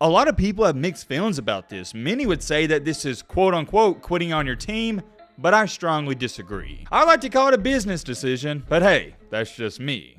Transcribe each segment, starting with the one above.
A lot of people have mixed feelings about this. Many would say that this is quote unquote quitting on your team, but I strongly disagree. I like to call it a business decision, but hey, that's just me.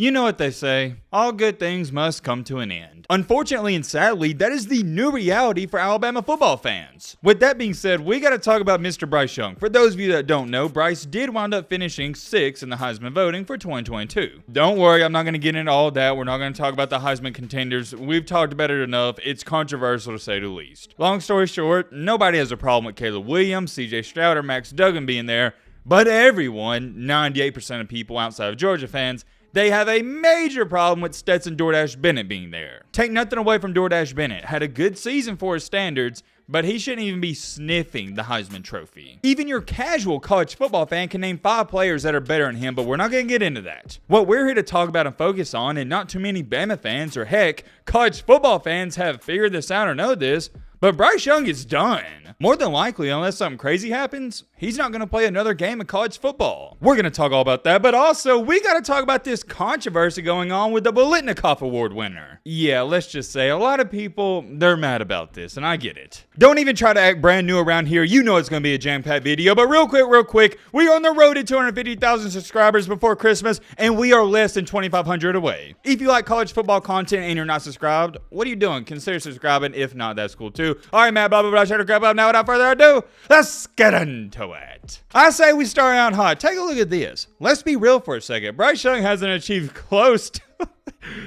You know what they say, all good things must come to an end. Unfortunately and sadly, that is the new reality for Alabama football fans. With that being said, we gotta talk about Mr. Bryce Young. For those of you that don't know, Bryce did wind up finishing 6th in the Heisman voting for 2022. Don't worry, I'm not gonna get into all that. We're not gonna talk about the Heisman contenders. We've talked about it enough. It's controversial to say the least. Long story short, nobody has a problem with Caleb Williams, CJ Stroud, or Max Duggan being there, but everyone, 98% of people outside of Georgia fans, they have a major problem with Stetson DoorDash Bennett being there. Take nothing away from DoorDash Bennett. Had a good season for his standards, but he shouldn't even be sniffing the Heisman Trophy. Even your casual college football fan can name 5 players that are better than him, but we're not going to get into that. What we're here to talk about and focus on, and not too many Bama fans, or heck, college football fans have figured this out or know this, but Bryce Young is done. More than likely, unless something crazy happens, he's not going to play another game of college football. We're going to talk all about that, but also we got to talk about this controversy going on with the Bolitnikoff Award winner. Yeah, let's just say a lot of people, they're mad about this, and I get it. Don't even try to act brand new around here. You know it's going to be a jam-packed video, but real quick, we are on the road to 250,000 subscribers before Christmas, and we are less than 2,500 away. If you like college football content and you're not subscribed, what are you doing? Consider subscribing. If not, that's cool too. All right, Matt, blah, blah, blah, shut up. Now, without further ado, let's get into it. I say we start out hot. Take a look at this. Let's be real for a second. Bryce Young hasn't achieved close to...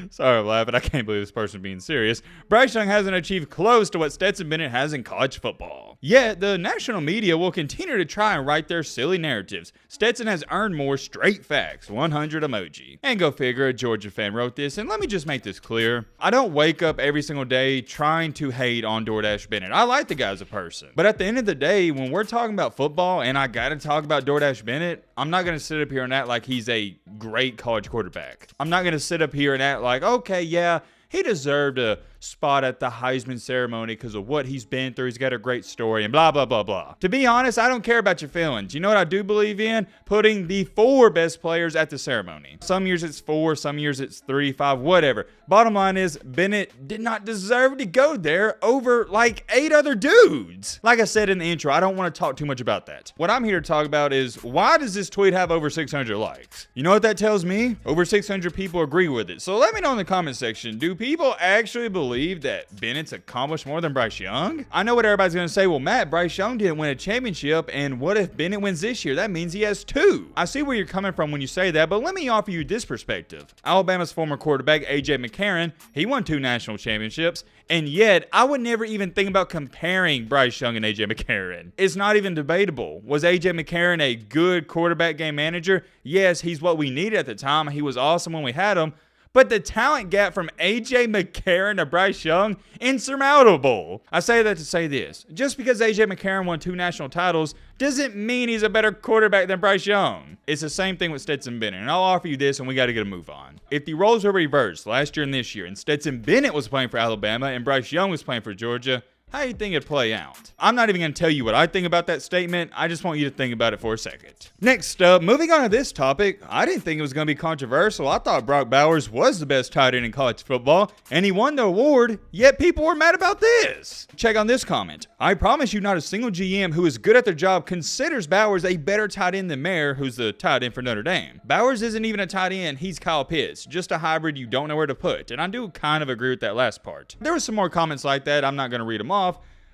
Sorry, I'm laughing. I can't believe this person being serious. Bryce Young hasn't achieved close to what Stetson Bennett has in college football. Yet, the national media will continue to try and write their silly narratives. Stetson has earned more straight facts, 100 emoji. And go figure, a Georgia fan wrote this, and let me just make this clear. I don't wake up every single day trying to hate on DoorDash Bennett. I like the guy as a person. But at the end of the day, when we're talking about football, and I gotta talk about DoorDash Bennett, I'm not gonna sit up here and act like he's a great college quarterback. I'm not gonna sit up here and act like, okay, yeah, he deserved a spot at the Heisman ceremony because of what he's been through. He's got a great story and blah, blah, blah, blah. To be honest, I don't care about your feelings. You know what I do believe in? Putting the 4 best players at the ceremony. Some years it's 4, some years it's 3, 5, whatever. Bottom line is, Bennett did not deserve to go there over like 8 other dudes. Like I said in the intro, I don't want to talk too much about that. What I'm here to talk about is, why does this tweet have over 600 likes? You know what that tells me? Over 600 people agree with it. So let me know in the comment section, do people actually believe that Bennett's accomplished more than Bryce Young? I know what everybody's going to say. Well, Matt, Bryce Young didn't win a championship, and what if Bennett wins this year? That means he has 2. I see where you're coming from when you say that, but let me offer you this perspective. Alabama's former quarterback, A.J. McCarron, he won 2 national championships, and yet I would never even think about comparing Bryce Young and A.J. McCarron. It's not even debatable. Was A.J. McCarron a good quarterback game manager? Yes, he's what we needed at the time. He was awesome when we had him. But the talent gap from A.J. McCarron to Bryce Young, insurmountable. I say that to say this. Just because A.J. McCarron won 2 national titles doesn't mean he's a better quarterback than Bryce Young. It's the same thing with Stetson Bennett, and I'll offer you this, and we got to get a move on. If the roles were reversed last year and this year, and Stetson Bennett was playing for Alabama and Bryce Young was playing for Georgia, how do you think it'd play out? I'm not even going to tell you what I think about that statement. I just want you to think about it for a second. Next up, moving on to this topic, I didn't think it was going to be controversial. I thought Brock Bowers was the best tight end in college football, and he won the award, yet people were mad about this. Check on this comment. I promise you not a single GM who is good at their job considers Bowers a better tight end than Mayer, who's the tight end for Notre Dame. Bowers isn't even a tight end, he's Kyle Pitts, just a hybrid you don't know where to put, and I do kind of agree with that last part. There were some more comments like that, I'm not going to read them off.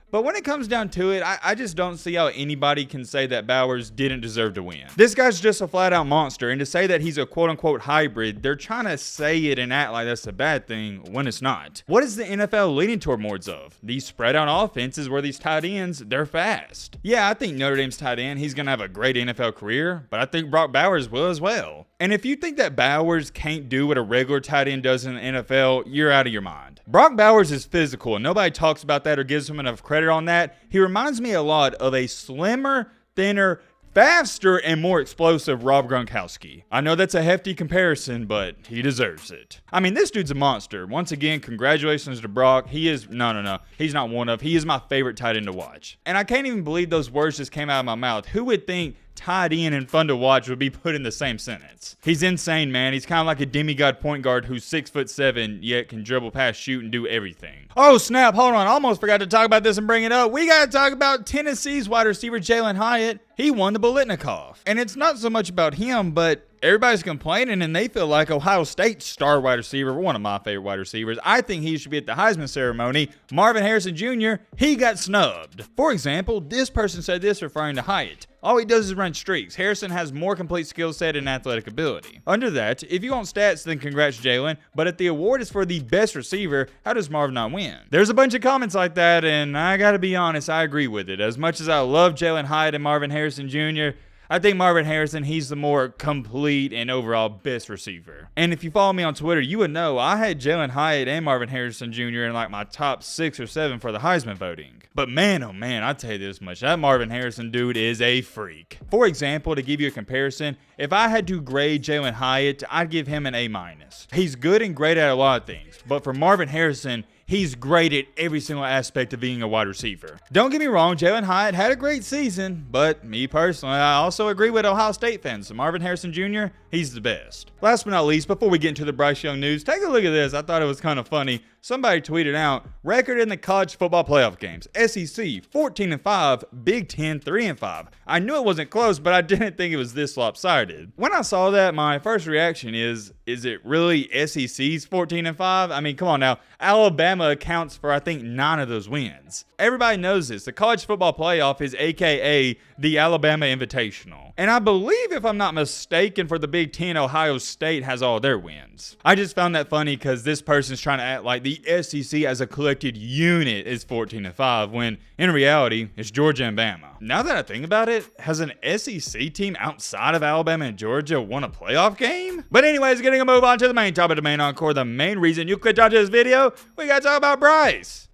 But when it comes down to it, I just don't see how anybody can say that Bowers didn't deserve to win. This guy's just a flat-out monster, and to say that he's a quote-unquote hybrid, they're trying to say it and act like that's a bad thing when it's not. What is the NFL leaning towards of? These spread-out offenses where these tight ends, they're fast. Yeah, I think Notre Dame's tight end, he's going to have a great NFL career, but I think Brock Bowers will as well. And if you think that Bowers can't do what a regular tight end does in the NFL, you're out of your mind. Brock Bowers is physical, and nobody talks about that or gives him enough credit on that. He reminds me a lot of a slimmer, thinner, faster, and more explosive Rob Gronkowski. I know that's a hefty comparison, but he deserves it. I mean, this dude's a monster. Once again, congratulations to Brock. He is, no, he's not one of, he is my favorite tight end to watch. And I can't even believe those words just came out of my mouth. Who would think tight end and fun to watch would be put in the same sentence. He's insane, man. He's kind of like a demigod point guard who's 6'7", yet can dribble, pass, shoot, and do everything. Oh, snap. Hold on. I almost forgot to talk about this and bring it up. We got to talk about Tennessee's wide receiver, Jalen Hyatt. He won the Biletnikoff. And it's not so much about him, but everybody's complaining, and they feel like Ohio State's star wide receiver, one of my favorite wide receivers, I think he should be at the Heisman ceremony, Marvin Harrison Jr., he got snubbed. For example, this person said this referring to Hyatt. All he does is run streaks. Harrison has more complete skill set and athletic ability. Under that, if you want stats, then congrats Jalen, but if the award is for the best receiver, how does Marvin not win? There's a bunch of comments like that, and I gotta be honest, I agree with it. As much as I love Jalen Hyatt and Marvin Harrison Jr., I think Marvin Harrison, he's the more complete and overall best receiver. And if you follow me on Twitter, you would know I had Jalen Hyatt and Marvin Harrison Jr. in like my top 6 or 7 for the Heisman voting. But man, oh man, I tell you this much, that Marvin Harrison dude is a freak. For example, to give you a comparison, if I had to grade Jalen Hyatt, I'd give him an A-. He's good and great at a lot of things, but for Marvin Harrison, he's great at every single aspect of being a wide receiver. Don't get me wrong, Jalen Hyatt had a great season, but me personally, I also agree with Ohio State fans. So Marvin Harrison Jr., he's the best. Last but not least, before we get into the Bryce Young news, take a look at this. I thought it was kind of funny. Somebody tweeted out, record in the college football playoff games. SEC 14-5, Big Ten 3-5. I knew it wasn't close, but I didn't think it was this lopsided. When I saw that, my first reaction is it really SEC's 14-5? I mean, come on now. Alabama accounts for, I think, 9 of those wins. Everybody knows this. The college football playoff is AKA the Alabama Invitational. And I believe, if I'm not mistaken, for the Big Ten, Ohio State has all their wins. I just found that funny because this person's trying to act like the SEC as a collected unit is 14-5, when in reality, it's Georgia and Bama. Now that I think about it, has an SEC team outside of Alabama and Georgia won a playoff game? But anyways, getting a move on to the main topic of the main encore, the main reason you clicked onto this video, we gotta talk about Bryce.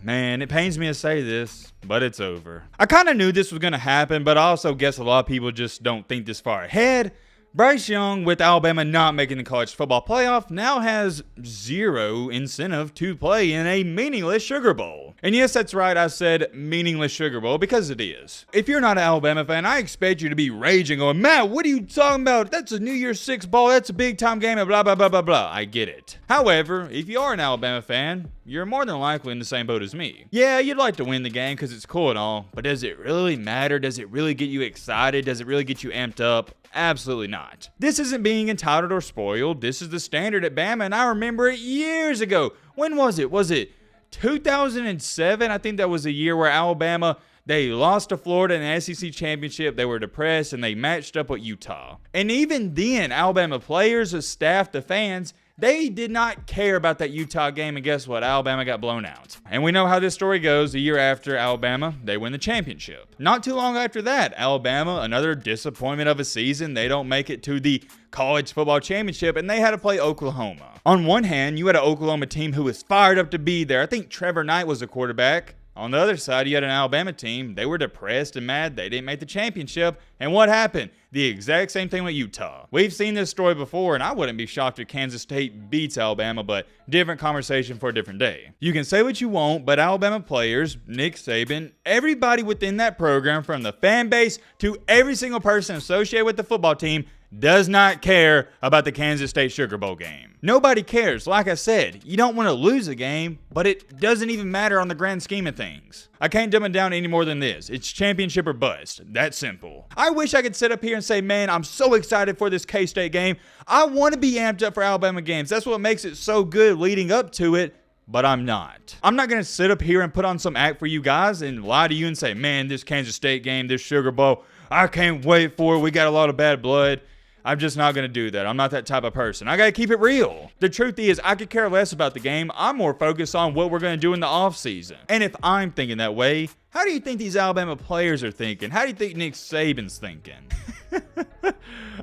Man, it pains me to say this, but it's over. I kind of knew this was going to happen, but I also guess a lot of people just don't think this far ahead. Bryce Young, with Alabama not making the college football playoff, now has 0 incentive to play in a meaningless Sugar Bowl. And yes, that's right, I said meaningless Sugar Bowl because it is. If you're not an Alabama fan, I expect you to be raging going, Matt, what are you talking about? That's a New Year's Six bowl, that's a big time game, and blah, blah, blah, blah, blah. I get it. However, if you are an Alabama fan, you're more than likely in the same boat as me. Yeah, you'd like to win the game because it's cool and all, but does it really matter? Does it really get you excited? Does it really get you amped up? Absolutely not. This isn't being entitled or spoiled. This is the standard at Bama, and I remember it years ago. When was it? Was it 2007? I think that was the year where Alabama, they lost to Florida in the SEC championship. They were depressed, and they matched up with Utah. And even then, Alabama players, the staff, the fans, they did not care about that Utah game, and guess what? Alabama got blown out. And we know how this story goes. A year after Alabama, they win the championship. Not too long after that, Alabama, another disappointment of a season. They don't make it to the college football championship, and they had to play Oklahoma. On one hand, you had an Oklahoma team who was fired up to be there. I think Trevor Knight was the quarterback. On the other side, you had an Alabama team. They were depressed and mad they didn't make the championship. And what happened? The exact same thing with Utah. We've seen this story before, and I wouldn't be shocked if Kansas State beats Alabama, but different conversation for a different day. You can say what you want, but Alabama players, Nick Saban, everybody within that program, from the fan base to every single person associated with the football team, does not care about the Kansas State Sugar Bowl game. Nobody cares. Like I said, you don't want to lose a game, but it doesn't even matter on the grand scheme of things. I can't dumb it down any more than this. It's championship or bust. That simple. I wish I could sit up here and say, man, I'm so excited for this K-State game. I want to be amped up for Alabama games. That's what makes it so good leading up to it. But I'm not. I'm not going to sit up here and put on some act for you guys and lie to you and say, man, this Kansas State game, this Sugar Bowl, I can't wait for it. We got a lot of bad blood. I'm just not going to do that. I'm not that type of person. I got to keep it real. The truth is, I could care less about the game. I'm more focused on what we're going to do in the offseason. And if I'm thinking that way, how do you think these Alabama players are thinking? How do you think Nick Saban's thinking?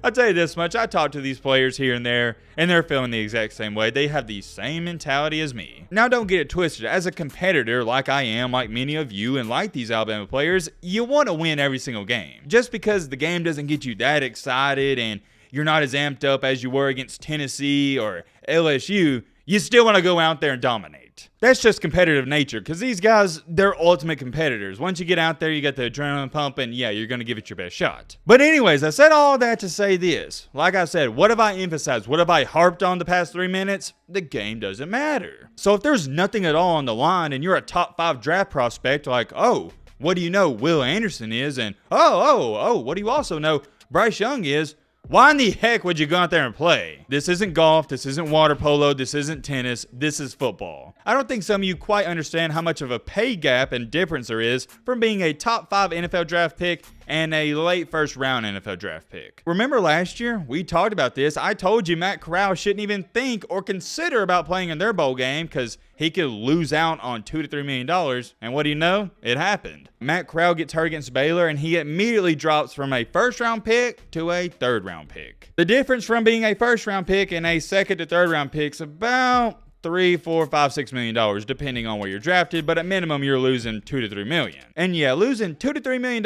I'll tell you this much. I talk to these players here and there, and they're feeling the exact same way. They have the same mentality as me. Now, don't get it twisted. As a competitor, like I am, like many of you, and like these Alabama players, you want to win every single game. Just because the game doesn't get you that excited and you're not as amped up as you were against Tennessee or LSU, you still want to go out there and dominate. perfect. That's just competitive nature, because these guys, they're ultimate competitors. Once you get out there, you got the adrenaline pumping, yeah, you're going to give it your best shot. But anyways, I said all that to say this. Like I said, what have I emphasized? What have I harped on the past 3 minutes? The game doesn't matter. So if there's nothing at all on the line and you're a top 5 draft prospect, like, oh, what do you know Will Anderson is? And what do you also know Bryce Young is? Why in the heck would you go out there and play? This isn't golf, this isn't water polo, this isn't tennis, this is football. I don't think some of you quite understand how much of a pay gap and difference there is from being a top 5 NFL draft pick and a late first round NFL draft pick. Remember last year? We talked about this. I told you Matt Corral shouldn't even think or consider about playing in their bowl game because he could lose out on $2 to $3 million. And what do you know? It happened. Matt Corral gets hurt against Baylor and he immediately drops from a first round pick to a third round pick. The difference from being a first round pick and a second to third round pick is about $3, $4, $5, $6 million, depending on where you're drafted, but at minimum, you're losing $2 to $3 million. And yeah, losing $2 to $3 million,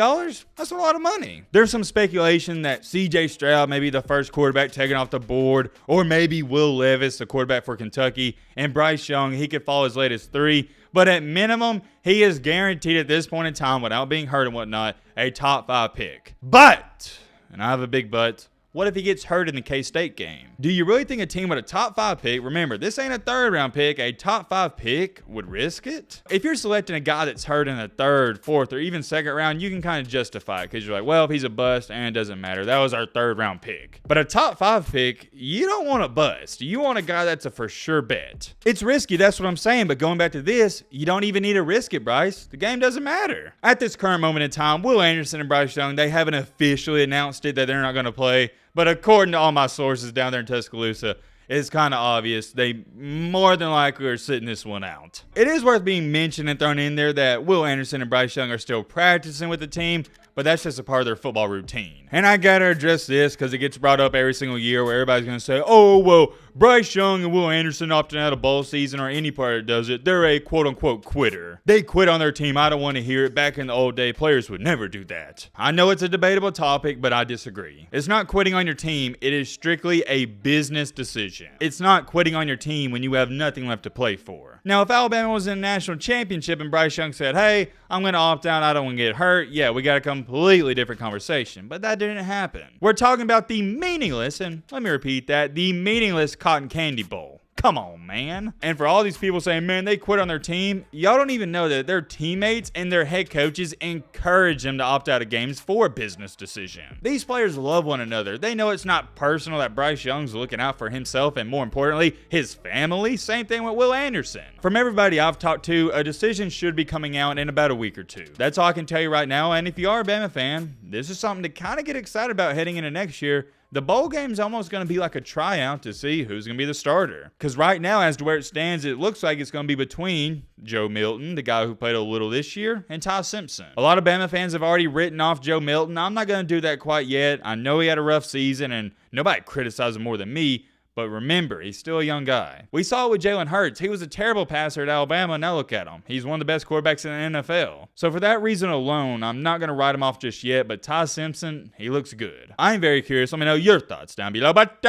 that's a lot of money. There's some speculation that CJ Stroud may be the first quarterback taken off the board, or maybe Will Levis, the quarterback for Kentucky, and Bryce Young, he could fall as late as 3. But at minimum, he is guaranteed at this point in time, without being hurt and whatnot, a top 5 pick. But, and I have a big but, what if he gets hurt in the K-State game? Do you really think a team with a top 5 pick, remember, this ain't a third round pick, a top 5 pick would risk it? If you're selecting a guy that's hurt in the third, fourth, or even second round, you can kind of justify it because you're like, well, if he's a bust, and it doesn't matter. That was our third round pick. But a top 5 pick, you don't want a bust. You want a guy that's a for sure bet. It's risky, that's what I'm saying, but going back to this, you don't even need to risk it, Bryce. The game doesn't matter. At this current moment in time, Will Anderson and Bryce Young, they haven't officially announced it that they're not going to play. But according to all my sources down there in Tuscaloosa, it's kind of obvious they more than likely are sitting this one out. It is worth being mentioned and thrown in there that Will Anderson and Bryce Young are still practicing with the team, but that's just a part of their football routine. And I gotta address this because it gets brought up every single year where everybody's gonna say, oh, well, Bryce Young and Will Anderson opting out of bowl season or any part that does it, they're a quote-unquote quitter. They quit on their team. I don't want to hear it. Back in the old day, players would never do that. I know it's a debatable topic, but I disagree. It's not quitting on your team. It is strictly a business decision. It's not quitting on your team when you have nothing left to play for. Now, if Alabama was in a national championship and Bryce Young said, hey, I'm going to opt out, I don't want to get hurt, yeah, we got a completely different conversation. But that didn't happen. We're talking about the meaningless, and let me repeat that, the meaningless Cotton Candy Bowl. Come on, man. And for all these people saying, man, they quit on their team, y'all don't even know that their teammates and their head coaches encourage them to opt out of games for a business decision. These players love one another. They know it's not personal that Bryce Young's looking out for himself and, more importantly, his family. Same thing with Will Anderson. From everybody I've talked to, a decision should be coming out in about a week or 2. That's all I can tell you right now. And if you are a Bama fan, this is something to kind of get excited about heading into next year. The bowl game's almost going to be like a tryout to see who's going to be the starter. Because right now, as to where it stands, it looks like it's going to be between Joe Milton, the guy who played a little this year, and Ty Simpson. A lot of Bama fans have already written off Joe Milton. I'm not going to do that quite yet. I know he had a rough season, and nobody criticized him more than me. But remember, he's still a young guy. We saw it with Jalen Hurts. He was a terrible passer at Alabama. Now look at him. He's one of the best quarterbacks in the NFL. So for that reason alone, I'm not going to write him off just yet. But Ty Simpson, he looks good. I'm very curious. Let me know your thoughts down below. But